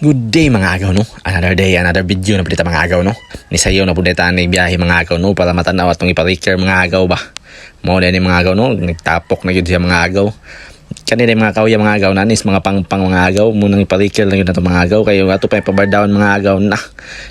Good day mga agaw no. Another day, another video na pudita mga agaw no. Nisayaw na pudita ni biyahe mga agaw no para matanaw atong ipa-recare mga agaw ba. Mo na ni mga agaw no, nagtapok na gyud siya mga agaw. Kanina mga kauya mga agaw nanis mga pangpang mga agaw munang ipa-recare lang gyud nato mga agaw kayo ato pa ipabardaon mga agaw na.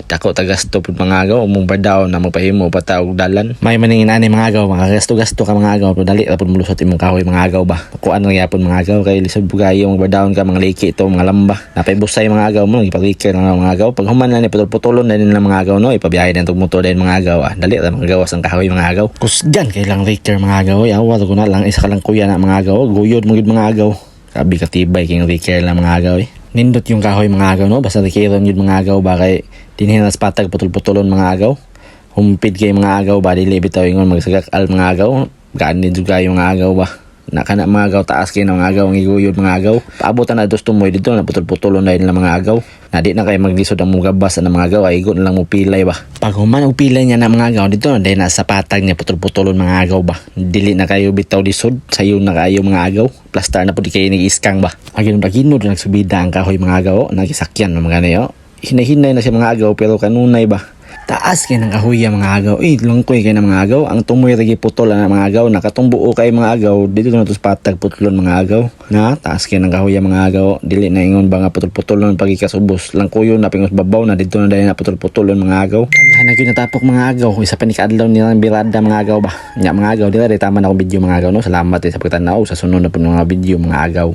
Dako tagasto pud mga agaw mong bardaon na magpahimo pata og dalan. May maningin ani mga agaw mga gasto-gasto ka mga agaw pero dali ra pud mulusot imong kahoy mga agaw ba. Kuan lang yapon mga agaw kay lisod bugayo magbardaon ka mga liki ito mga lamba. Napaibusay mga agaw mo ipa-recare lang mga agaw. Pag human na ni putol-putulon na nila mga agaw no ipabiyahe na tong motor din mga agaw. Dali ra magawas ang kahoy mga agaw. Kusgan kay lang recare mga agaw. Yawa ko na lang isa ka lang kuya na mga agaw. Guyod mo gid mga agaw. Sabi ka tibay king recare lang mga agaw eh. Nindot yung kahoy mga agaw no basta recare yun mga agaw ba kay dinhinas patag putol-putulon mga agaw. Humpid kay mga agaw ba dili bitaw ingon magsagak al mga agaw. Gaan din jud kayo mga agaw ba. Nakana mga agaw taas kay mga agaw ang iguyod mga agaw. Paabotan na dos tumoy dito na putol-putulon na nila mga agaw. Na di na kay maglisod ang mugabas na mga agaw ay igon lang mo pilay ba. Pag human og pilay niya na mga agaw dito na dahil nasa patag niya putol-putulon mga agaw ba. Dili na kayo bitaw lisod sayo na kayo mga agaw. Plastar na pud kayo nag-iskang ba. Aginod nagsubida ang kahoy mga agaw nagisakyan mga nayo. Hinahinay na siya mga agaw pero kanunay ba. Taas kay ng kahoy mga agaw. Lungkoy kay ng mga agaw. Ang tumoy ragi putol na mga agaw. Nakatumbuo kay mga agaw. Dito na tos patag putulon mga agaw. Na taas kay ng kahoy mga agaw. Dili na ingon ba nga putol-putulon pagikasubos. Langkuyon na pingos babaw na dito na dahil na putol-putulon mga agaw. Hanagyo natapok mga agaw. Isa pa ni kaadlaw nilang birada mga agaw ba. Nya mga agaw dili tama na akong video mga agaw no. Salamat sa pagtanaw sa sunod na po mga video mga agaw.